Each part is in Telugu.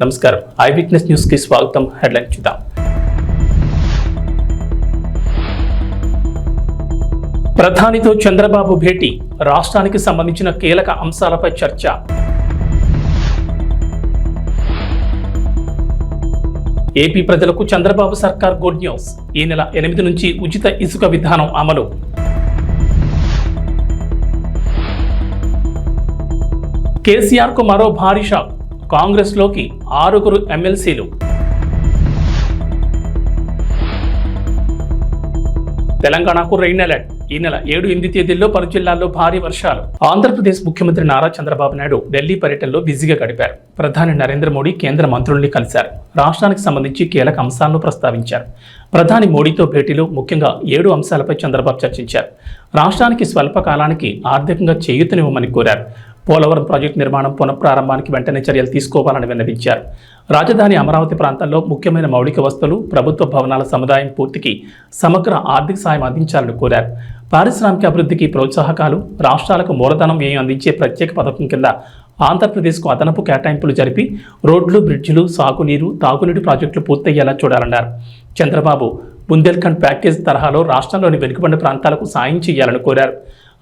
నమస్కారం ఐ విట్నెస్ న్యూస్ కి స్వాగతం. హెడ్లైన్ చూద్దాం. ప్రధానితో చంద్రబాబు భేటీ, రాష్ట్రానికి సంబంధించిన కీలక అంశాలపై చర్చ. ఏపీ ప్రజలకు చంద్రబాబు సర్కార్ గుడ్ న్యూస్, ఈ నెల 8 నుంచి ఉచిత ఇసుక విధానం అమలు. కేసీఆర్ కు మరో భారీ షాక్, కాంగ్రెస్ లోకి 6 ఎమ్మెల్సీలు. తెలంగాణకు రెయిన్ అలర్ట్, ఈ నెల 7-8 తేదీల్లో పలు జిల్లాల్లో భారీ వర్షాలు. ఆంధ్రప్రదేశ్ ముఖ్యమంత్రి నారా చంద్రబాబు నాయుడు ఢిల్లీ పర్యటనలో బిజీగా గడిపారు. ప్రధాని నరేంద్ర మోడీ కేంద్ర మంత్రుల్ని కలిశారు. రాష్ట్రానికి సంబంధించి కీలక అంశాలను ప్రస్తావించారు. ప్రధాని మోడీతో భేటీలో ముఖ్యంగా 7 అంశాలపై చంద్రబాబు చర్చించారు. రాష్ట్రానికి స్వల్ప కాలానికి ఆర్థికంగా చేయూతనివ్వమని కోరారు. పోలవరం ప్రాజెక్టు నిర్మాణం పునఃప్రారంభానికి వెంటనే చర్యలు తీసుకోవాలని విన్నవించారు. రాజధాని అమరావతి ప్రాంతాల్లో ముఖ్యమైన మౌలిక వస్తువులు, ప్రభుత్వ భవనాల సముదాయం పూర్తికి సమగ్ర ఆర్థిక సాయం అందించాలని కోరారు. పారిశ్రామిక అభివృద్ధికి ప్రోత్సాహకాలు, రాష్ట్రాలకు మూలధనం వ్యయం అందించే ప్రత్యేక పథకం కింద ఆంధ్రప్రదేశ్కు అదనపు కేటాయింపులు జరిపి రోడ్లు, బ్రిడ్జిలు, సాగునీరు, తాగునీటి ప్రాజెక్టులు పూర్తయ్యేలా చూడాలన్నారు. చంద్రబాబు బుందేల్ఖండ్ ప్యాకేజ్ తరహాలో రాష్ట్రంలోని వెనుకబడిన ప్రాంతాలకు సాయం చేయాలని కోరారు.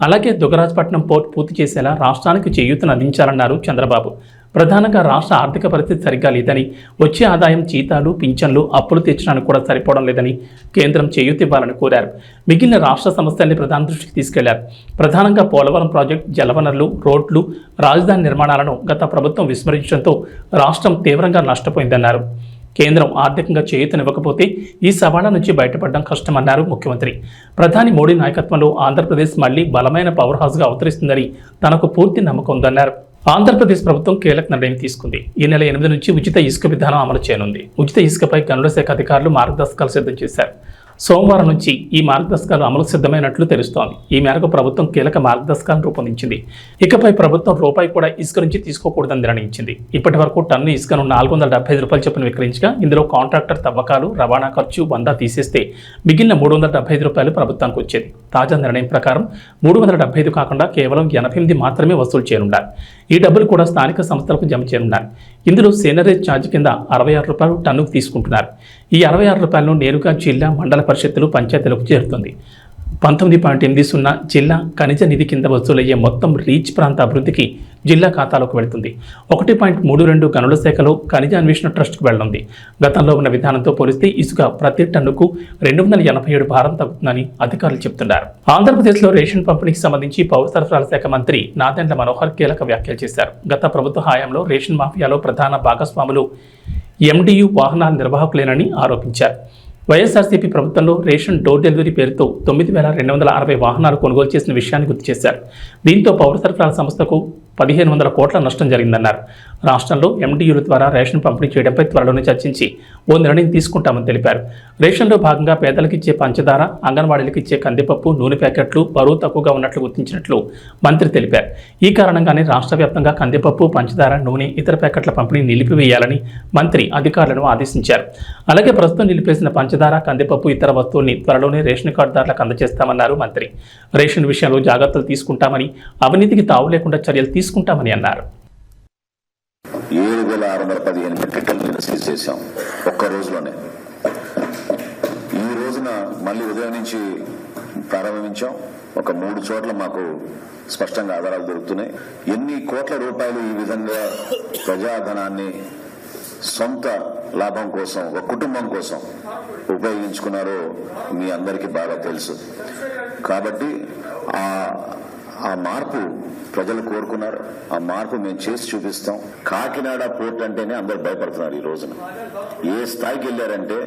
అలాగే దుగ్గరాజపట్నం పోర్ట్ పూర్తి చేసేలా రాష్ట్రానికి చేయూతను అందించాలన్నారు చంద్రబాబు. ప్రధానంగా రాష్ట్ర ఆర్థిక పరిస్థితి సరిగ్గా లేదని, వచ్చే ఆదాయం జీతాలు, పింఛన్లు, అప్పులు తీర్చడానికి కూడా సరిపోవడం లేదని కేంద్రం చేయూత ఇవ్వాలని కోరారు. మిగిలిన రాష్ట్ర సమస్యల్ని ప్రధాని దృష్టికి తీసుకెళ్లారు. ప్రధానంగా పోలవరం ప్రాజెక్టు, జలవనరులు, రోడ్లు, రాజధాని నిర్మాణాలను గత ప్రభుత్వం విస్మరించడంతో రాష్ట్రం తీవ్రంగా నష్టపోయిందన్నారు. కేంద్రం ఆర్థికంగా చేయూతనివ్వకపోతే ఈ సవాళ్ల నుంచి బయటపడడం కష్టమన్నారు ముఖ్యమంత్రి. ప్రధాని మోడీ నాయకత్వంలో ఆంధ్రప్రదేశ్ మళ్లీ బలమైన పవర్ హౌస్గా అవతరిస్తుందని తనకు పూర్తి నమ్మకం ఉందన్నారు. ఆంధ్రప్రదేశ్ ప్రభుత్వం కీలక నిర్ణయం తీసుకుంది. ఈ నెల 8 నుంచి ఉచిత ఇసుక విధానం అమలు చేయనుంది. ఉచిత ఇసుకపై గనుల శాఖ అధికారులు మార్గదర్శకాలు సిద్ధం చేశారు. సోమవారం నుంచి ఈ మార్గదర్శకాలు అమలు సిద్ధమైనట్లు తెలుస్తోంది. ఈ మేరకు ప్రభుత్వం కీలక మార్గదర్శకాలను రూపొందించింది. ఇకపై ప్రభుత్వం రూపాయి కూడా ఇసుక నుంచి తీసుకోకూడదని నిర్ణయించింది. ఇప్పటి వరకు టన్ను ఇసుకను 475 రూపాయలు చొప్పున విక్రయించగా ఇందులో కాంట్రాక్టర్ తవ్వకాలు, రవాణా ఖర్చు 100 తీసేస్తే మిగిలిన 375 రూపాయలు ప్రభుత్వానికి వచ్చేది. తాజా నిర్ణయం ప్రకారం 375 కాకుండా కేవలం 88 మాత్రమే వసూలు చేయనున్నారు. ఈ డబ్బులు కూడా స్థానిక సంస్థలకు జమ చేయనున్నారు. ఇందులో సేనరేజ్ ఛార్జ్ కింద 66 రూపాయలు టన్నుకు తీసుకుంటున్నారు. ఈ 66 రూపాయలను నేరుగా జిల్లా, మండల పరిషత్తులు, పంచాయతీలకు చేరుతుంది. 19.80 జిల్లా ఖనిజ నిధి కింద వసూలయ్యే మొత్తం రీచ్ ప్రాంత అభివృద్ధికి జిల్లా ఖాతాలోకి వెళుతుంది. 1.32 గనుల శాఖలో ఖనిజ అన్వేషణ ట్రస్ట్కు వెళ్లనుంది. గతంలో ఉన్న విధానంతో పోలిస్తే ఇసుక ప్రతి టన్నుకు 287 భారం తగ్గుతుందని అధికారులు చెబుతున్నారు. ఆంధ్రప్రదేశ్లో రేషన్ పంపిణీకి సంబంధించి పౌర సరఫరాల శాఖ మంత్రి నాదెండ్ల మనోహర్ కీలక వ్యాఖ్యలు చేశారు. గత ప్రభుత్వ హయాంలో రేషన్ మాఫియాలో ప్రధాన భాగస్వాములు ఎండియు వాహనాల నిర్వాహకులేనని ఆరోపించారు. వైఎస్ఆర్సీపీ ప్రభుత్వంలో రేషన్ డోర్ డెలివరీ పేరుతో 9,260 వాహనాలు కొనుగోలు చేసిన విషయాన్ని గుర్తు చేశారు. దీంతో పౌర సరఫరాల సంస్థకు 1,500 కోట్ల నష్టం జరిగిందన్నారు. రాష్ట్రంలో ఎండియూల ద్వారా రేషన్ పంపిణీ చేయడంపై త్వరలోనే చర్చించి ఓ నిర్ణయం తీసుకుంటామని తెలిపారు. రేషన్లో భాగంగా పేదలకు ఇచ్చే పంచదార, అంగన్వాడీలకు ఇచ్చే కందిపప్పు, నూనె ప్యాకెట్లు బరువు తక్కువగా ఉన్నట్లు గుర్తించినట్లు మంత్రి తెలిపారు. ఈ కారణంగానే రాష్ట్ర వ్యాప్తంగా కందిపప్పు, పంచదార, నూనె, ఇతర ప్యాకెట్ల పంపిణీ నిలిపివేయాలని మంత్రి అధికారులను ఆదేశించారు. అలాగే ప్రస్తుతం నిలిపేసిన పంచదార, కందిపప్పు, ఇతర వస్తువుల్ని త్వరలోనే రేషన్ కార్డుదారులకు అందజేస్తామన్నారు మంత్రి. రేషన్ విషయంలో జాగ్రత్తలు తీసుకుంటామని, అవినీతికి తావు లేకుండా చర్యలు తీసుకుంటామని అన్నారు. 7,615 మెట్రిక్ టన్నులను సీజ్ చేశాం ఒక్క రోజులోనే. ఈ రోజున మళ్ళీ ఉదయం నుంచి ప్రారంభించాం. ఒక 3 చోట్ల మాకు స్పష్టంగా ఆధారాలు దొరుకుతున్నాయి. ఎన్ని కోట్ల రూపాయలు ఈ విధంగా ప్రజాధనాన్ని సొంత లాభం కోసం, ఒక కుటుంబం కోసం ఉపయోగించుకున్నారో మీ అందరికీ బాగా తెలుసు. కాబట్టి ఆ మార్పు ప్రజలు కోరుకున్నారు. ఆ మార్పు మేము చేసి చూపిస్తాం. కాకినాడ పోర్ట్ అంటేనే అందరు భయపడుతున్నారు. ఈ రోజున ఏ స్థాయికి వెళ్ళారంటే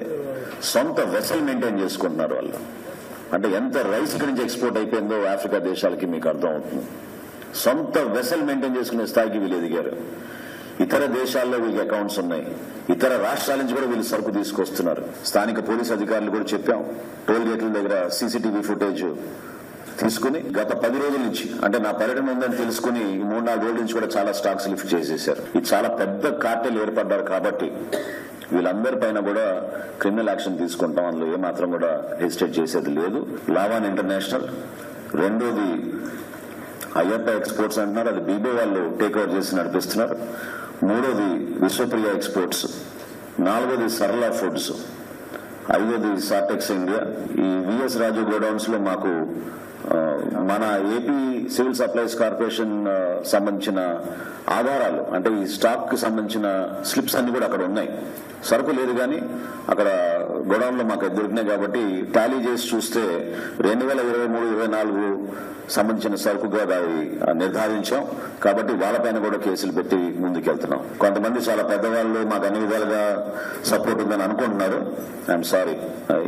సొంత వెసల్ మెయింటైన్ చేసుకుంటున్నారు వాళ్ళు. అంటే ఎంత రైస్ ఇక్కడి నుంచి ఎక్స్పోర్ట్ అయిపోయిందో ఆఫ్రికా దేశాలకి మీకు అర్థం అవుతుంది. సొంత వెసల్ మెయింటైన్ చేసుకునే స్థాయికి వీళ్ళు ఎదిగారు. ఇతర దేశాల్లో వీళ్ళకి అకౌంట్స్ ఉన్నాయి. ఇతర రాష్ట్రాల నుంచి కూడా వీళ్ళు సరుకు తీసుకొస్తున్నారు. స్థానిక పోలీస్ అధికారులు కూడా చెప్పాం. టోల్ గేట్ల దగ్గర సీసీటీవీ ఫుటేజ్ తీసుకుని గత 10 రోజుల నుంచి, అంటే నా పర్యటన ఉందని తెలుసుకుని 3-4 రోజుల నుంచి కూడా చాలా స్టాక్స్ లిఫ్ట్ చేసేశారు. ఇది చాలా పెద్ద కార్టెల్ ఏర్పడ్డారు. కాబట్టి వీళ్ళందరి పైన కూడా క్రిమినల్ యాక్షన్ తీసుకుంటాం. అందులో ఏమాత్రం కూడా హెసిటేట్ చేసేది లేదు. లావాన్ ఇంటర్నేషనల్, రెండోది అయ్యప్ప ఎక్స్పోర్ట్స్ అంటున్నారు. అది బీబో వాళ్ళు టేక్ ఓవర్ చేసి నడిపిస్తున్నారు. మూడోది విశ్వప్రియ ఎక్స్పోర్ట్స్, నాలుగోది సరళ ఫుడ్స్, ఐదోది సాటెక్స్ ఇండియా. ఈ విఎస్ రాజు గోడౌన్స్ లో మాకు మన ఏపీ సివిల్ సప్లైస్ కార్పొరేషన్ సంబంధించిన ఆధారాలు, అంటే ఈ స్టాక్ కి సంబంధించిన స్లిప్స్ అన్ని కూడా అక్కడ ఉన్నాయి. సరుకు లేదు కానీ అక్కడ గోడౌన్ లో మాకు దొరికినాయి కాబట్టి టాలీ చేసి చూస్తే 2023-24 సంబంధించిన సరుకుగా దాన్ని నిర్ధారించాం. కాబట్టి వాళ్ళపైన కూడా కేసులు పెట్టి ముందుకెళ్తున్నాం. కొంతమంది చాలా పెద్దవాళ్ళు మాకు అన్ని విధాలుగా సపోర్ట్ ఉందని అనుకుంటున్నారు. ఐఎమ్ సారీ,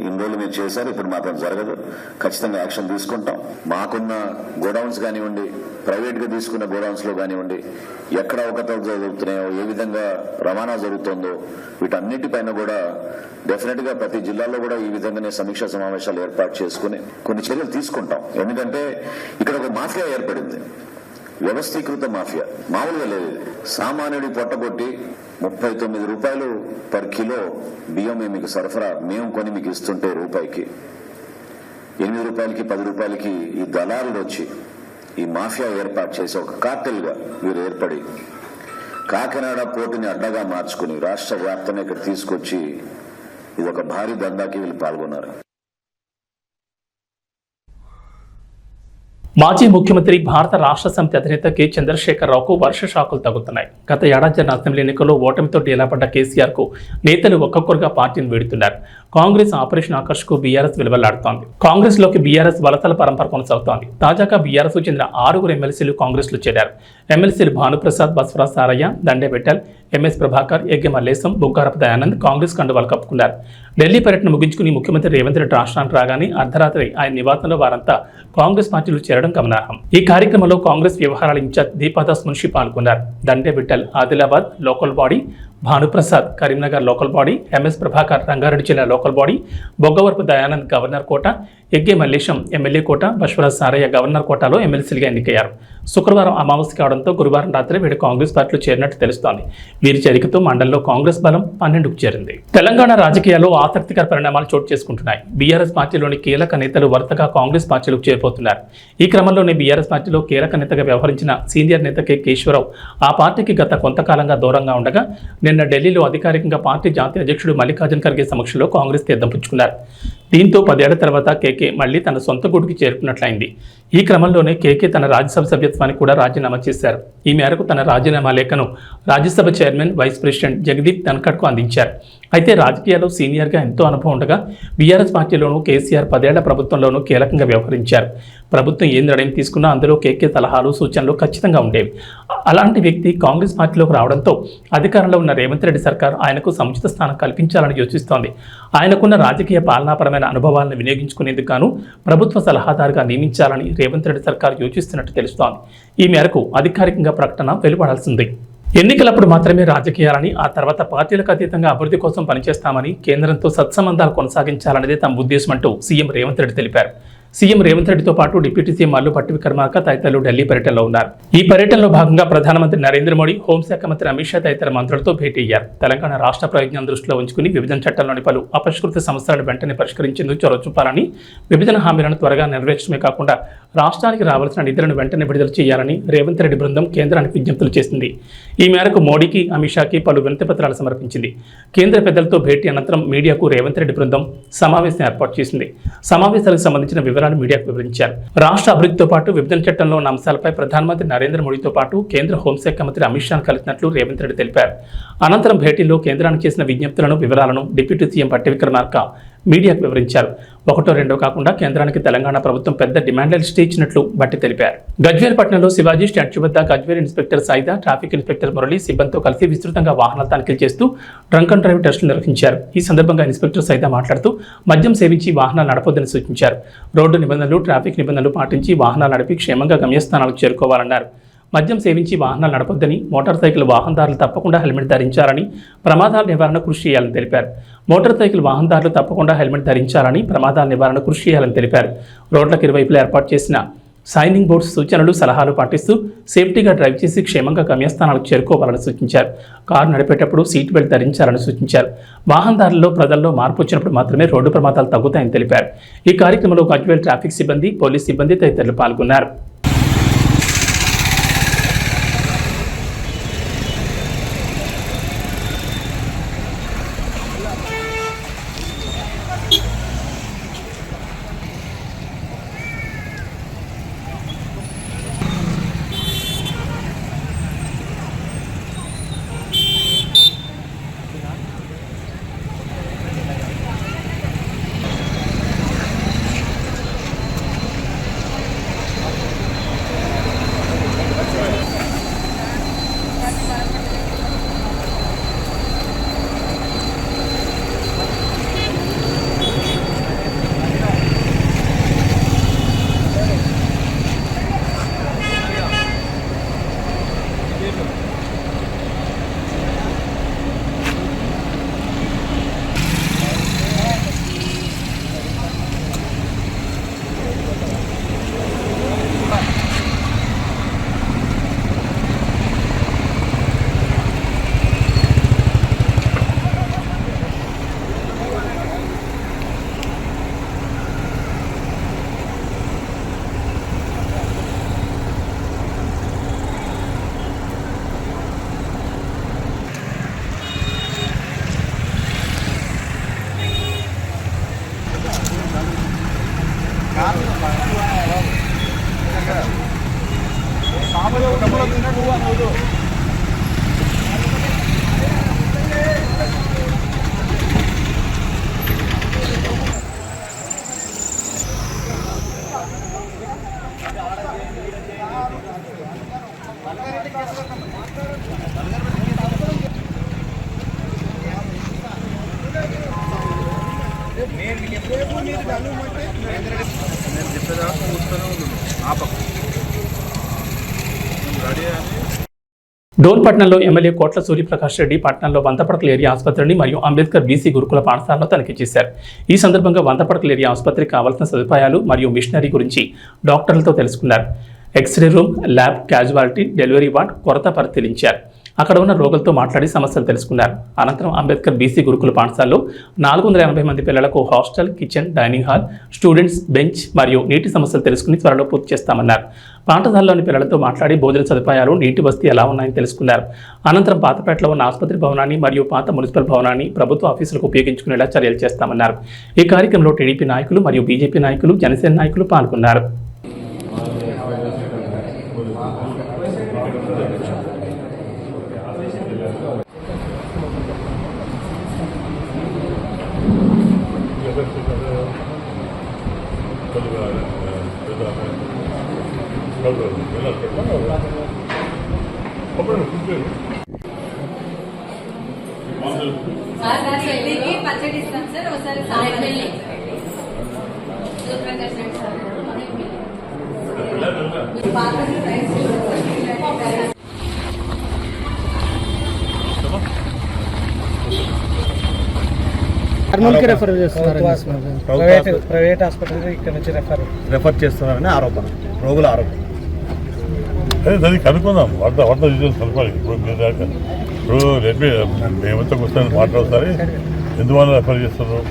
ఇన్ని రోజులు మీరు చేశారు, ఇప్పుడు మాత్రం జరగదు. ఖచ్చితంగా యాక్షన్ తీసుకుంటాం. మాకున్న గోడౌన్స్ కానివ్వండి, ప్రైవేట్ గా తీసుకున్న గోడౌన్స్ లో కానివ్వండి, ఎక్కడ అవకతవకలు జరుగుతున్నాయో, ఏ విధంగా రవాణా జరుగుతుందో, వీటన్నిటిపైన కూడా డెఫినెట్ గా ప్రతి జిల్లాలో కూడా ఈ విధంగానే సమీక్షా సమావేశాలు ఏర్పాటు చేసుకుని కొన్ని చర్యలు తీసుకుంటాం. ఎందుకంటే ఇక్కడ ఒక మాఫియా ఏర్పడింది, వ్యవస్థీకృత మాఫియా, మామూలుగా లేదు. సామాన్యుడి పొట్టగొట్టి 39 రూపాయలు పర్ కిలో బియ్యం మీకు సరఫరా మేము కొని మీకు ఇస్తుంటే రూపాయికి 8 రూపాయలకి 10 రూపాయలకి ఈ దళారులు వచ్చి ఈ మాఫియా ఏర్పాటు చేసి ఒక కార్టెల్ గా వీరు ఏర్పడి కాకినాడ పోర్టుని అడ్డగా మార్చుకుని రాష్ట్ర వ్యాప్తంగా ఇక్కడ తీసుకొచ్చి ఇది ఒక భారీ దందాకి వీళ్ళు పాల్గొన్నారు. మాజీ ముఖ్యమంత్రి భారత రాష్ట్ర సమితి అధినేత కె చంద్రశేఖరరావుకు వర్ష షాకులు తగ్గుతున్నాయి. గత ఏడాది జరిగిన అసెంబ్లీ ఎన్నికల్లో ఓటమితో డీలాపడ్డ కేసీఆర్ కు నేతలు ఒక్కొక్కరుగా పార్టీని వీడుతున్నారు. కాంగ్రెస్ ఆపరేషన్ ఆకర్ష్ కు బీఆర్ఎస్ విలువలాడుతోంది. కాంగ్రెస్ లోకి బీఆర్ఎస్ వలసల పరంపర కొనసాగుతోంది. తాజాగా బీఆర్ఎస్ కు చెందిన 6 ఎమ్మెల్సీలు కాంగ్రెస్ లో చేరారు. ఎమ్మెల్సీలు భానుప్రసాద్, బస్వరాజ్ సారయ్య, దండే విఠల్, ఎంఎస్ ప్రభాకర్, ఎగ్గె మల్లేశం, బుగ్గారపు దయానంద్ కాంగ్రెస్ కండువాలు కప్పుకున్నారు. ఢిల్లీ పర్యటన ముగించుకుని ముఖ్యమంత్రి రేవంత్ రెడ్డి రాష్ట్రానికి రాగానే అర్ధరాత్రి ఆయన నివాసంలో వారంతా కాంగ్రెస్ పార్టీలో చేరడం గమనార్హం. ఈ కార్యక్రమంలో కాంగ్రెస్ వ్యవహారాల ఇన్ఛార్జ్ దీపాదాస్ మున్షి పాల్గొన్నారు. Dande Vittal Adilabad local body, Bhanuprasad Karimnagar local body, MS Prabhakar Rangareddy జిల్లా local body, Boggavarapu Dayanand governor quota, Egge Mallesham MLA quota, Baswaraj Sarayya governor కోటాలో ఎమ్మెల్సీలుగా ఎన్నికయ్యారు. శుక్రవారం అమావాస్య కావడంతో గురువారం రాత్రి వీడు కాంగ్రెస్ పార్టీలో చేరినట్టు తెలుస్తోంది. వీరి చేరికతో మండలంలో కాంగ్రెస్ బలం 12కు చేరింది. తెలంగాణ రాజకీయాల్లో ఆసక్తికర పరిణామాలు చోటు చేసుకుంటున్నాయి. బీఆర్ఎస్ పార్టీలోని కీలక నేతలు వరుసగా కాంగ్రెస్ పార్టీలోకి చేరిపోతున్నారు. ఈ క్రమంలోనే బీఆర్ఎస్ పార్టీలో కీలక నేతగా వ్యవహరించిన సీనియర్ నేత కె కేశవరావు ఆ పార్టీకి గత కొంతకాలంగా దూరంగా ఉండగా నిన్న ఢిల్లీలో అధికారికంగా పార్టీ జాతీయ అధ్యక్షుడు మల్లికార్జున ఖర్గే సమక్షంలో కాంగ్రెస్ తీర్థం పుచ్చుకున్నారు. దీంతో 10 ఏళ్ల తర్వాత కేకే మళ్లీ తన సొంత గూటికి చేరుకున్నట్లయింది. ఈ క్రమంలోనే కేకే తన రాజ్యసభ సభ్యత్వానికి కూడా రాజీనామా చేశారు. ఈ మేరకు తన రాజీనామా లేఖను Rajya Sabha chairman, vice president Jagdeep ధన్ఖడ్కు అందించారు. అయితే రాజకీయాల్లో సీనియర్గా ఎంతో అనుభవం ఉండగా బీఆర్ఎస్ పార్టీలోనూ కేసీఆర్ 10 ఏళ్ల ప్రభుత్వంలోనూ కీలకంగా వ్యవహరించారు. ప్రభుత్వం ఏ నిర్ణయం తీసుకున్నా అందులో కేకే సలహాలు, సూచనలు ఖచ్చితంగా ఉండేవి. అలాంటి వ్యక్తి కాంగ్రెస్ పార్టీలోకి రావడంతో అధికారంలో ఉన్న రేవంత్ రెడ్డి సర్కార్ ఆయనకు సముచిత స్థానం కల్పించాలని యోచిస్తోంది. ఆయనకున్న రాజకీయ పాలనాపరమైన అనుభవాలను వినియోగించుకునేందుకు గాను ప్రభుత్వ సలహాదారుగా నియమించాలని రేవంత్ రెడ్డి సర్కార్ యోచిస్తున్నట్టు తెలుస్తోంది. ఈ మేరకు అధికారికంగా ప్రకటన వెలువడాల్సింది. ఎన్నికలప్పుడు మాత్రమే రాజకీయాలని, ఆ తర్వాత పార్టీలకు అతీతంగా అభివృద్ధి కోసం పనిచేస్తామని, కేంద్రంతో సత్సంబంధాలు కొనసాగించాలనేదే తమ ఉద్దేశం అంటూ సీఎం రేవంత్ రెడ్డి తెలిపారు. సీఎం రేవంత్ రెడ్డితో పాటు డిప్యూటీ సీఎం మల్లు భట్టి విక్రమార్క తదితరులు ఢిల్లీ పర్యటనలో ఉన్నారు. ఈ పర్యటనలో భాగంగా ప్రధానమంత్రి నరేంద్ర మోడీ, హోంశాఖ మంత్రి అమిత్ షా తదితర మంత్రులతో భేటీ అయ్యారు. తెలంగాణ రాష్ట్ర ప్రయోజనం దృష్టిలో ఉంచుకుని విభజన చట్టంలోని పలు అపరిష్కృత సమస్యలను వెంటనే పరిష్కరించేందుకు చొరవ చూపాలని, విభజన హామీలను త్వరగా నెరవేర్చడమే కాకుండా రాష్ట్రానికి రావాల్సిన నిధులను వెంటనే విడుదల చేయాలని రేవంత్ రెడ్డి బృందం కేంద్రానికి విజ్ఞప్తులు చేసింది. ఈ మేరకు మోడీకి, అమిత్ షాకి పలు వినతి పత్రాలు సమర్పించింది. కేంద్ర పెద్దలతో భేటీ అనంతరం మీడియాకు రేవంత్ రెడ్డి బృందం సమావేశం ఏర్పాటు చేసింది. సమావేశాలకు సంబంధించిన వివరాలు మీడియాకు వివరించారు. రాష్ట్ర అభివృద్ధితో పాటు విభజన చట్టంలో ఉన్న అంశాలపై ప్రధానమంత్రి నరేంద్ర మోడీతో పాటు కేంద్ర హోంశాఖ మంత్రి అమిత్ షాను కలిసినట్లు రేవంత్ రెడ్డి తెలిపారు. అనంతరం భేటీలో కేంద్రానికి చేసిన విజ్ఞప్తులను, వివరాలను డిప్యూటీ సీఎం భట్టి విక్రమార్క మీడియాకు వివరించారు. 1, 2 కాకుండా కేంద్రానికి తెలంగాణ ప్రభుత్వం పెద్ద డిమాండ్ లిస్ట్ ఇచ్చినట్లు భట్టి తెలిపారు. గజ్వేల్ పట్టణంలో శివాజీ స్టాచ్యూ వద్ద Gajwel inspector Saida, traffic inspector Murali సిబ్బందితో కలిసి విస్తృతంగా వాహనాల తనిఖీలు చేస్తూ డ్రంక్ అండ్ డ్రైవ్ టెస్టులు నిర్వహించారు. ఈ సందర్భంగా ఇన్స్పెక్టర్ సాయిదా మాట్లాడుతూ మద్యం సేవించి వాహనాలు నడపొద్దని సూచించారు. రోడ్డు నిబంధనలు, ట్రాఫిక్ నిబంధనలు పాటించి వాహనాలు నడిపి క్షేమంగా గమ్యస్థానాలకు చేరుకోవాలన్నారు. మద్యం సేవించి వాహనాలు నడపొద్దని, మోటార్ సైకిల్ వాహనదారులు తప్పకుండా హెల్మెట్ ధరించాలని, ప్రమాదాల నివారణ కృషి చేయాలని తెలిపారు. మోటార్ సైకిల్ వాహనదారులు తప్పకుండా హెల్మెట్ ధరించాలని, ప్రమాదాల నివారణ కృషి చేయాలని తెలిపారు. రోడ్లకు ఇరువైపులా ఏర్పాటు చేసిన సైనింగ్ బోర్డ్స్ సూచనలు, సలహాలు పాటిస్తూ సేఫ్టీగా డ్రైవ్ చేసి క్షేమంగా గమ్యస్థానాలకు చేరుకోవాలని సూచించారు. కారు నడిపేటప్పుడు సీట్ బెల్ట్ ధరించాలని సూచించారు. వాహనదారుల్లో, ప్రజల్లో మార్పు వచ్చినప్పుడు మాత్రమే రోడ్డు ప్రమాదాలు తగ్గుతాయని తెలిపారు. ఈ కార్యక్రమంలో గజ్వేల్ ట్రాఫిక్ సిబ్బంది, పోలీస్ సిబ్బంది తదితరులు పాల్గొన్నారు. డోన్పట్నంలో ఎమ్మెల్యే కోట్ల సూర్యప్రకాష్ రెడ్డి పట్టణంలో వంతపడకల ఏరియా ఆసుపత్రిని మరియు అంబేద్కర్ బీసీ గురుకుల పాఠశాలలో తనిఖీ చేశారు. ఈ సందర్భంగా వంతపడకల ఏరియా ఆసుపత్రికి కావాల్సిన సదుపాయాలు మరియు మిషనరీ గురించి డాక్టర్లతో తెలుసుకున్నారు. X ray room, lab, casualty, delivery ward కొరత పరిశీలించారు. అక్కడ ఉన్న రోగులతో మాట్లాడి సమస్యలు తెలుసుకున్నారు. అనంతరం అంబేద్కర్ బీసీ గురుకుల పాఠశాలలో 480 మంది పిల్లలకు hostel, kitchen, dining hall, students bench మరియు నీటి సమస్యలు తెలుసుకుని త్వరలో పూర్తి చేస్తామన్నారు. పాఠశాలలోని పిల్లలతో మాట్లాడి భోజన సదుపాయాలు, నీటి వసతి ఎలా ఉన్నాయని తెలుసుకున్నారు. అనంతరం పాతపేటలో ఉన్న ఆసుపత్రి భవనాన్ని మరియు పాత మున్సిపల్ భవనాన్ని ప్రభుత్వ ఆఫీసులకు ఉపయోగించుకునేలా చర్యలు చేస్తామన్నారు. ఈ కార్యక్రమంలో టీడీపీ నాయకులు మరియు బీజేపీ నాయకులు, జనసేన నాయకులు పాల్గొన్నారు. పచ్చడి ఇస్తాం సార్. ఒకసారి కర్నూలుకి రెఫర్ చేస్తున్నారు. ప్రైవేట్ హాస్పిటల్ ఇక్కడ నుంచి రెఫర్ చేస్తున్నారని ఆరోపణ, రోగుల ఆరోపణ. అదే దానికి కనుక్కుందాం. వంట డీటెయిల్స్ కనుక్కోవాలి. ఇప్పుడు మేమంతా కూర్చొని మాట్లాడుతారు. ఎందువల్ల రెఫర్ చేస్తున్నారు?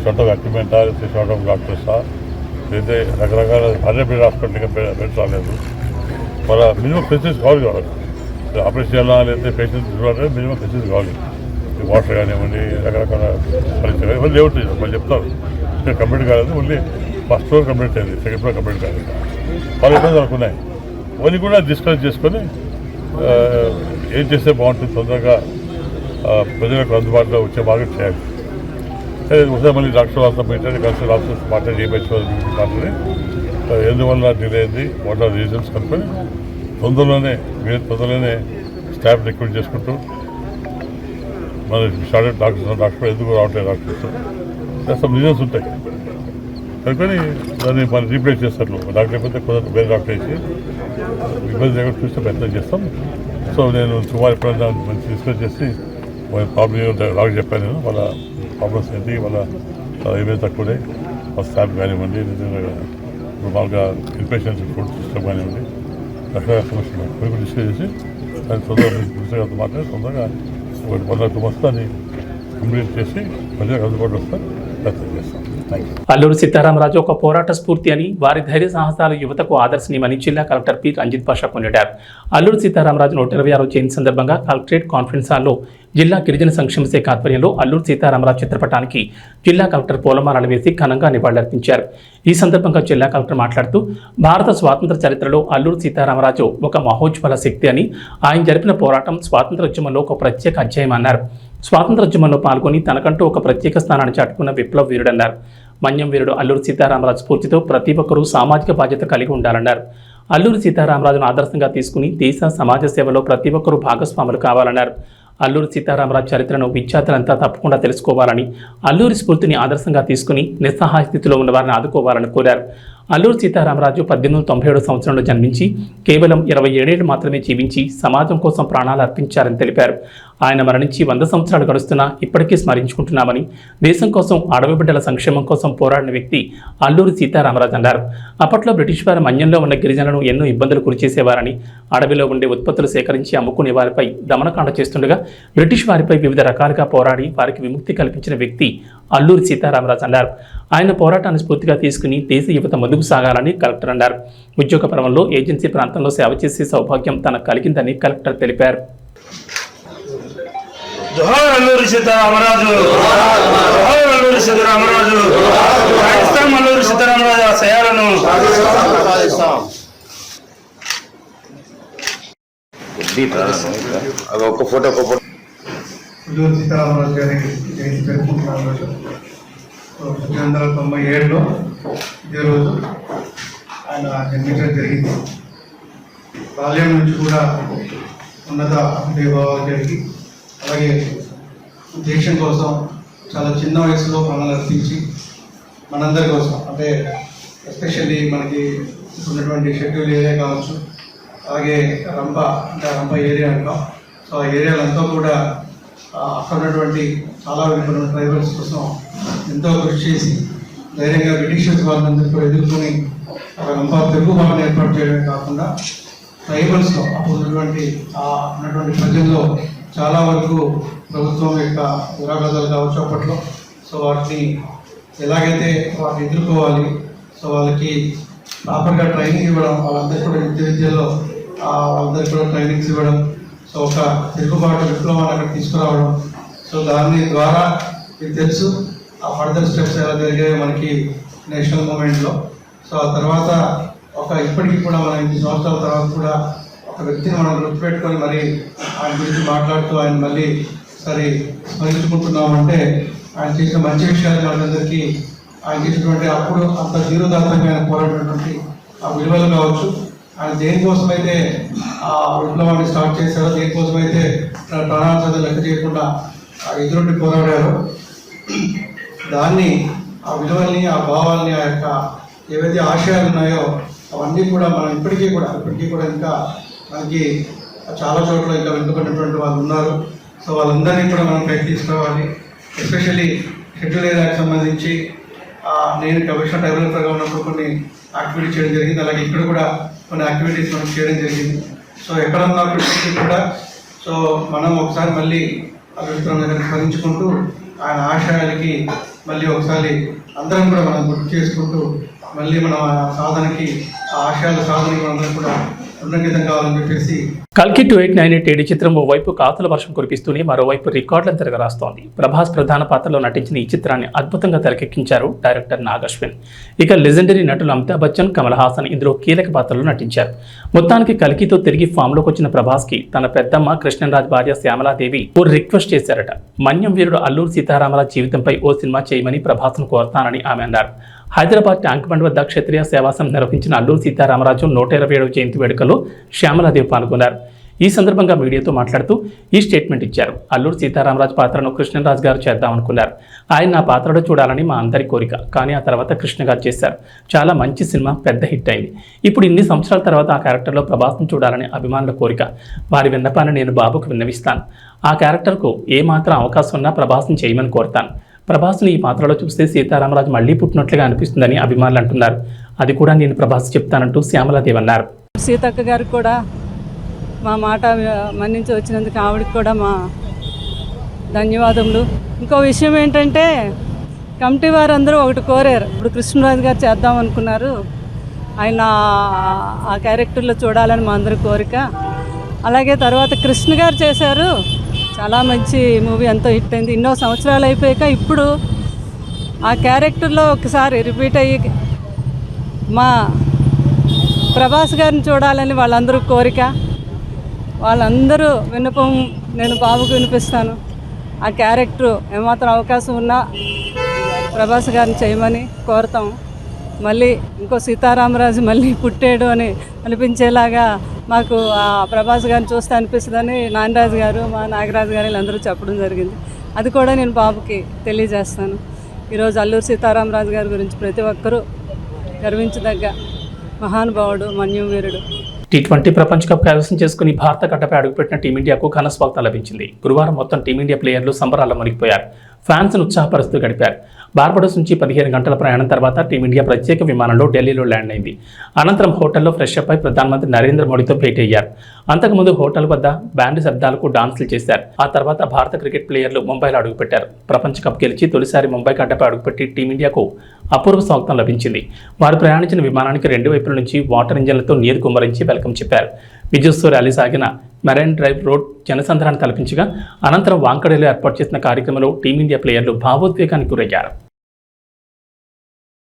షార్ట్ ఆఫ్ ఎక్విప్మెంటా, లేకపోతే షార్ట్ ఆఫ్ డాక్టర్సా, లేకపోతే రకరకాల అదే బెడ్ హాస్పిటల్గా బెడ్ రాలేదు. వాళ్ళ మినిమం ఫెసిలిటీస్ కావాలి. ఆపరేషన్ చేయాలా, లేకపోతే పేషెంట్స్ చూడాలంటే మినిమం ఫెసిలిటీస్ కావాలి. వాటర్ కానివ్వండి, రకరకాల పరిస్థితులు ఇవన్నీ లేవుతాయి. వాళ్ళు చెప్తారు ఇక్కడ కంప్లీట్ కాలేదు, ఓన్లీ ఫస్ట్ ఫ్లోర్ కంప్లీట్ అయింది, సెకండ్ ఫ్లోర్ కంప్లీట్ కాలేదు. వాళ్ళు ఇబ్బందులు అనుకున్నాయి. అవన్నీ కూడా డిస్కస్ చేసుకొని ఏం చేస్తే బాగుంటుంది, తొందరగా ప్రజలకు అందుబాటులో వచ్చే మార్కెట్ చేయాలి. ఒకసారి మళ్ళీ డాక్టర్ వాళ్ళతో పెట్టండి, కన్సల్ట్ ఆఫీసర్స్ మాట్లాడి మాట్లాడి ఎందువల్ల డిలే అయింది, వాట్ ఆర్ రీజన్స్ కనుక్కొని తొందరలోనే స్టాఫ్ రిక్రూట్ చేసుకుంటూ మన షార్టెడ్ డాక్టర్ ఎందుకు రావట్లేదు డాక్టర్స్ సమ్ రీజన్స్ ఉంటాయి కనుకొని దాన్ని మనం రీప్లేస్ చేస్తారు. డాక్టర్ అయిపోతే కొంత వేరే డాక్టర్ వేసి ఇబ్బంది లేకుండా చూస్తే ప్రయత్నం చేస్తాం. సో నేను సుమారు ఎప్పుడైనా మంచి డిస్కస్ చేసి వాళ్ళ ప్రాబ్లం డాక్టర్ చెప్పాను. నేను వాళ్ళ ప్రాబ్లమ్స్ ఏంటి, వాళ్ళ ఏమైనా తక్కువనే వాళ్ళ స్టాఫ్ కానివ్వండి, నిజంగా మామూలుగా ఇన్పేషెంట్స్ ఫుడ్ సిస్టమ్ కానివ్వండి, రకరకాల సమస్యలు కొన్ని డిస్కస్ చేసి దాన్ని తొందరగా మాట్లాడి తొందరగా 1-2 months దాన్ని కంప్లీట్ చేసి ప్రజలకు అందుబాటులో వస్తాను ప్రయత్నం చేస్తాం. అల్లూరు సీతారామరాజు ఒక పోరాట స్ఫూర్తి అని, వారి ధైర్య సాహసాలు యువతకు ఆదర్శనీయమని జిల్లా కలెక్టర్ పి రంజిత్ పాషా కొనియాడారు. అల్లూరు సీతారామరాజు 126వ జయంతి సందర్భంగా కలెక్టరేట్ కాన్ఫరెన్స్ హాల్లో జిల్లా గిరిజన సంక్షేమ శాఖ ఆధ్వర్యంలో అల్లూరు సీతారామరాజు చిత్రపటానికి జిల్లా కలెక్టర్ పూలమాలలు వేసి ఘనంగా నివాళులర్పించారు. ఈ సందర్భంగా జిల్లా కలెక్టర్ మాట్లాడుతూ భారత స్వాతంత్ర చరిత్రలో అల్లూరు సీతారామరాజు ఒక మహోజ్వల శక్తి అని, ఆయన జరిపిన పోరాటం స్వాతంత్రోద్యమంలో ఒక ప్రత్యేక అధ్యాయం అన్నారు. స్వాతంత్రోద్యమంలో పాల్గొని తనకంటూ ఒక ప్రత్యేక స్థానాన్ని చాటుకున్న విప్లవ వీరుడన్నారు. మన్యం వీరుడు అల్లూరు సీతారామరాజు స్ఫూర్తితో ప్రతి ఒక్కరూ సామాజిక బాధ్యత కలిగి ఉండాలన్నారు. అల్లూరు సీతారామరాజును ఆదర్శంగా తీసుకుని దేశ సమాజ సేవలో ప్రతి ఒక్కరూ భాగస్వాములు కావాలన్నారు. అల్లూరు సీతారామరాజు చరిత్రను విద్యార్థులంతా తప్పకుండా తెలుసుకోవాలని, అల్లూరి స్ఫూర్తిని ఆదర్శంగా తీసుకుని నిస్సహాయ స్థితిలో ఉన్న వారిని ఆదుకోవాలని కోరారు. అల్లూరు సీతారామరాజు 1897 సంవత్సరంలో జన్మించి కేవలం 27 ఏళ్లు మాత్రమే జీవించి సమాజం కోసం ప్రాణాలు అర్పించారని తెలిపారు. ఆయన మరణించి 100 సంవత్సరాలు గడుస్తున్నా ఇప్పటికీ స్మరించుకుంటున్నామని, దేశం కోసం, అడవి బిడ్డల సంక్షేమం కోసం పోరాడిన వ్యక్తి అల్లూరి సీతారామరాజు అన్నారు. అప్పట్లో బ్రిటిష్ వారు మన్యంలో ఉన్న గిరిజనులను ఎన్నో ఇబ్బందులు గురిచేసేవారని, అడవిలో ఉండే ఉత్పత్తులు సేకరించి అమ్ముకునే వారిపై దమనకాండ చేస్తుండగా బ్రిటిష్ వారిపై వివిధ రకాలుగా పోరాడి వారికి విముక్తి కల్పించిన వ్యక్తి అల్లూరి సీతారామరాజు అన్నారు. ఆయన పోరాటాన్ని స్ఫూర్తిగా తీసుకుని దేశ యువత ముందుకు సాగాలని కలెక్టర్ అన్నారు. ఉద్యోగ పర్వంలో ఏజెన్సీ ప్రాంతంలో సేవ చేసే సౌభాగ్యం తనకు కలిగిందని కలెక్టర్ తెలిపారు. జోహార్ అల్లూరి సీతారామరాజు, జోహార్ అల్లూరి సీతారామరాజు, పాకిస్తాన్ అల్లూరి సీతారామరాజు ఆశయాలను ఒక ఫోటో అల్లూరి సీతారామరాజు గారి జయంతి జరుపుకుంటున్నాం. రోజు 1997లో ఇదే రోజు ఆయన జన్మించడం జరిగింది. బాల్యం నుంచి కూడా ఉన్నత దేవాలు జరిగి, అలాగే దేశం కోసం చాలా చిన్న వయసులో ప్రాణాలు అర్పించి మనందరి కోసం, అంటే ఎస్పెషల్లీ మనకి ఉన్నటువంటి షెడ్యూల్ ఏరియా కావచ్చు, అలాగే రంప ఏరియా అంటాం. సో ఆ ఏరియాలంతా కూడా అక్కడ ఉన్నటువంటి చాలా వెనుకున్న ట్రైబల్స్ కోసం ఎంతో కృషి చేసి ధైర్యంగా బ్రిటిషర్స్ వాళ్ళందరూ కూడా ఎదుర్కొని ఒక రంప తిరుగుబాటును ఏర్పాటు చేయడమే కాకుండా ట్రైబల్స్లో అప్పుడు ఉన్నటువంటి ప్రజల్లో చాలా వరకు ప్రభుత్వం యొక్క దురాగతాలు కావచ్చు అప్పట్లో. సో వాటిని ఎలాగైతే వాటిని ఎదుర్కోవాలి, సో వాళ్ళకి ప్రాపర్గా ట్రైనింగ్ ఇవ్వడం, వాళ్ళందరికీ కూడా విద్యలో వాళ్ళందరికీ కూడా ట్రైనింగ్స్ ఇవ్వడం, సో ఒక తిరుగుబాటు విప్లవాన్ని అక్కడ తీసుకురావడం. సో దాని ద్వారా మీకు తెలుసు ఆ ఫర్దర్ స్టెప్స్ ఎలా జరిగాయో మనకి నేషనల్ మూమెంట్లో. సో ఆ తర్వాత ఇప్పటికీ కూడా మనం 8 సంవత్సరాల తర్వాత కూడా ఒక వ్యక్తిని మనం గుర్తుపెట్టుకొని మరి ఆయన గురించి మాట్లాడుతూ ఆయన మళ్ళీ సరే స్మరించుకుంటున్నామంటే ఆయన చేసిన మంచి విషయాలు మనందరికీ, ఆయన చేసినటువంటి అప్పుడు అంత ధీరోదాత్తంగా ఆయన పోరాడినటువంటి ఆ విలువలు కావచ్చు, ఆయన దేనికోసమైతే ఆ విప్లవాన్ని స్టార్ట్ చేశారో, దేనికోసమైతే ప్రాణాల చదువు లెక్క చేయకుండా ఎదురుండి పోరాడారో, దాన్ని ఆ విలువల్ని, ఆ భావాల్ని, ఆ యొక్క ఏవైతే ఆశయాలు ఉన్నాయో అవన్నీ కూడా మనం ఇప్పటికీ కూడా ఇంకా మనకి చాలా చోట్ల ఇంకా వెనుకబడినటువంటి వాళ్ళు ఉన్నారు. సో వాళ్ళందరినీ కూడా మనం పైకి తీసుకురావాలి. ఎస్పెషల్లీ షెడ్యూల్ ఏరియాకి సంబంధించి నేను కమిషనర్ డెవలపర్గా ఉన్నప్పుడు కొన్ని యాక్టివిటీస్ చేయడం జరిగింది. అలాగే ఇక్కడ కూడా కొన్ని యాక్టివిటీస్ మనం చేయడం జరిగింది. సో ఎక్కడ ఉన్నప్పటికీ కూడా సో మనం ఒకసారి మళ్ళీ అభిప్రాయం దగ్గర స్మరించుకుంటూ ఆయన ఆశయాలకి మళ్ళీ ఒకసారి అందరం కూడా మనం గుర్తు చేసుకుంటూ మళ్ళీ మనం ఆ సాధనకి, ఆ ఆశయాల సాధనకి మనందరం కూడా ఉన్నంకితం కావాలని చెప్పేసి. కల్కి 2898 చిత్రం ఓవైపు కాతుల వర్షం కురిపిస్తూనే మరోవైపు రికార్డులను తిరగరాస్తోంది. ప్రభాస్ ప్రధాన పాత్రలో నటించిన ఈ చిత్రాన్ని అద్భుతంగా తెరకెక్కించారు డైరెక్టర్ నాగశ్విన్. ఇక లెజెండరీ నటులు అమితాబ్ బచ్చన్, కమల్ హాసన్ ఇందులో కీలక పాత్రలు నటించారు. మొత్తానికి కల్కితో తిరిగి ఫామ్లోకి వచ్చిన ప్రభాస్కి తన పెద్దమ్మ కృష్ణరాజ్ భార్య శ్యామలాదేవి ఓ రిక్వెస్ట్ చేశారట. మన్యం వీరుడు అల్లూరి సీతారామరాజు జీవితంపై ఓ సినిమా చేయమని ప్రభాస్ను కోరతానని ఆమె అన్నారు. హైదరాబాద్ ట్యాంక్ బండ్ వద్ద క్షత్రియ సేవాసం నిర్వహించిన అల్లూరి సీతారామరాజు 127వ జయంతి వేడుకల్లో శ్యామలాదేవి పాల్గొన్నారు. ఈ సందర్భంగా మీడియాతో మాట్లాడుతూ ఈ స్టేట్మెంట్ ఇచ్చారు. అల్లూరి సీతారామరాజు పాత్రను కృష్ణరాజు గారు చేద్దామనుకున్నారు. ఆయన నా పాత్రలో చూడాలని మా అందరి కోరిక. కానీ ఆ తర్వాత కృష్ణ గారు చేశారు. చాలా మంచి సినిమా, పెద్ద హిట్ అయింది. ఇప్పుడు ఇన్ని సంవత్సరాల తర్వాత ఆ క్యారెక్టర్లో ప్రభాస్ను చూడాలని అభిమానుల కోరిక. వారి విన్నపాన్ని నేను బాబుకు విన్నవిస్తాను. ఆ క్యారెక్టర్కు ఏమాత్రం అవకాశం ఉన్నా ప్రభాస్ని చేయమని కోరుతాను. ప్రభాస్ని ఈ పాత్రలో చూస్తే సీతారామరాజు మళ్లీ పుట్టినట్లుగా అనిపిస్తుందని అభిమానులు అంటున్నారు. అది కూడా నేను ప్రభాస్ చెప్తానంటూ శ్యామలాదేవి అన్నారు. సీతక్క గారికి కూడా మా మాట మన్నించి వచ్చినందుకు ఆవిడకి కూడా మా ధన్యవాదములు. ఇంకో విషయం ఏంటంటే కమిటీ వారందరూ ఒకటి కోరారు. ఇప్పుడు కృష్ణరాజు గారు చేద్దాం అనుకున్నారు. ఆయన ఆ క్యారెక్టర్లో చూడాలని మా అందరి కోరిక. అలాగే తర్వాత కృష్ణ గారు చేశారు. చాలా మంచి మూవీ, ఎంతో హిట్ అయింది. ఎన్నో సంవత్సరాలు అయిపోయాక ఇప్పుడు ఆ క్యారెక్టర్లో ఒకసారి రిపీట్ అయ్యి మా ప్రభాస్ గారిని చూడాలని వాళ్ళందరూ కోరిక. వాళ్ళందరూ విన్నపం నేను బాబుకు వినిపిస్తాను. ఆ క్యారెక్టర్ ఏమాత్రం అవకాశం ఉన్నా ప్రభాస్ గారిని చేయమని కోరుతాం. మళ్ళీ ఇంకో సీతారామరాజు మళ్ళీ పుట్టాడు అని అనిపించేలాగా మాకు ఆ ప్రభాస్ గారిని చూస్తే అనిపిస్తుందని నాగరాజు గారు, మా నాగరాజు గారు వీళ్ళందరూ చెప్పడం జరిగింది. అది కూడా నేను బాబుకి తెలియజేస్తాను. ఈరోజు అల్లూరి సీతారామరాజు గారి గురించి ప్రతి ఒక్కరూ గర్వించదగ్గ మహానుభావుడు, మన్యం వీరుడు. T20 ప్రపంచ కప్ కైవసం చేసుకుని భారత గడ్డపై అడుగుపెట్టిన టీమిండియాకు ఘన స్వాగతం లభించింది. గురువారం మొత్తం టీమిండియా ప్లేయర్లు సంబరాల్లో మునిగిపోయారు. ఫ్యాన్స్ను ఉత్సాహపరుస్తూ గడిపారు. బార్బడోస్ నుంచి 15 గంటల ప్రయాణం తర్వాత టీమిండియా ప్రత్యేక విమానంలో ఢిల్లీలో ల్యాండ్ అయింది. అనంతరం హోటల్లో ఫ్రెష్ అప్ అయి ప్రధానమంత్రి నరేంద్ర మోడీతో భేటీ అయ్యారు. అంతకుముందు హోటల్ వద్ద బ్యాండ్ శబ్దాలకు డాన్సులు చేశారు. ఆ తర్వాత భారత క్రికెట్ ప్లేయర్లు ముంబైలో అడుగుపెట్టారు. ప్రపంచ కప్ గెలిచి తొలిసారి ముంబై గడ్డపై అడుగుపెట్టి టీమిండియాకు అపూర్వ స్వాగతం లభించింది. వారు ప్రయాణించిన విమానానికి 2 వైపుల నుంచి వాటర్ ఇంజన్లతో నీరు కుమ్మరించి వెల్కమ్ చెప్పారు. విజయోత్సవ ర్యాలీ సాగిన మెరైన్ డ్రైవ్ రోడ్ జనసంద్రాన్ని తలపించగా అనంతరం వాంకడేలో ఏర్పాటు చేసిన కార్యక్రమంలో టీమిండియా ప్లేయర్లు భావోద్వేగానికి గురయ్యారు.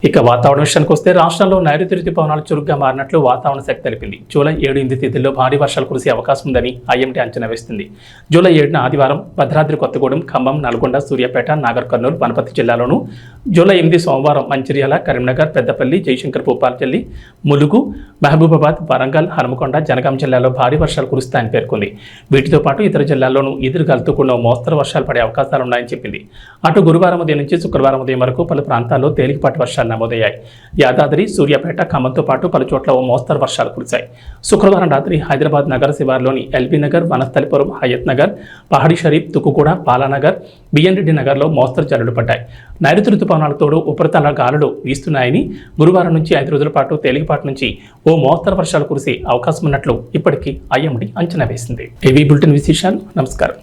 ఇక వాతావరణ విషయానికి వస్తే రాష్ట్రంలో నైరుతి రుతుపవనాలు చురుగ్గా మారినట్లు వాతావరణ శాఖ తెలిపింది. జూలై 7, 8 తేదీల్లో భారీ వర్షాలు కురిసే అవకాశం ఉందని ఐఎండీ అంచనా వేస్తుంది. జూలై 7న ఆదివారం భద్రాద్రి కొత్తగూడెం, ఖమ్మం, నల్గొండ, సూర్యాపేట, నాగర్ కర్నూలు, వనపర్తి జిల్లాలోను, జూలై 8 సోమవారం మంచిర్యాల, కరీంనగర్, పెద్దపల్లి, జయశంకర్ భూపాలపల్లి, ములుగు, మహబూబాబాద్, వరంగల్, హనుమకొండ, జనగాం జిల్లాలో భారీ వర్షాలు కురుస్తాయని పేర్కొంది. వీటితో పాటు ఇతర జిల్లాల్లోనూ ఎదురుగాలుతో కూడిన మోస్తరు వర్షాలు పడే అవకాశాలున్నాయని చెప్పింది. అటు గురువారం ఉదయం నుంచి శుక్రవారం ఉదయం వరకు పలు ప్రాంతాల్లో తేలికపాటి వర్షాలు నమోదయ్యాయి. యాదాద్రి, సూర్యాపేట, ఖమ్మంతో పాటు పలు చోట్ల ఓ మోస్తరు వర్షాలు కురిశాయి. శుక్రవారం రాత్రి హైదరాబాద్ నగర శివార్లోని ఎల్బీ నగర్, వనస్థలిపురం, హయత్ నగర్, పహాడీ షరీఫ్, తుకుగూడ, పాలానగర్, బిఎన్ రెడ్డి నగర్లో మోస్తరు జల్లులు పడ్డాయి. నైరుతి రుతుపవనాల తోడు ఉపరితల గాలులు వీస్తున్నాయని గురువారం నుంచి 5 రోజుల పాటు తేలికపాటి నుంచి ఓ మోస్తరు వర్షాలు కురిసే అవకాశం ఉన్నట్లు ఇప్పటికీ ఐఎండీ అంచనా వేసింది. ఏవీ బులెటిన్ విశేషాలు. నమస్కారం.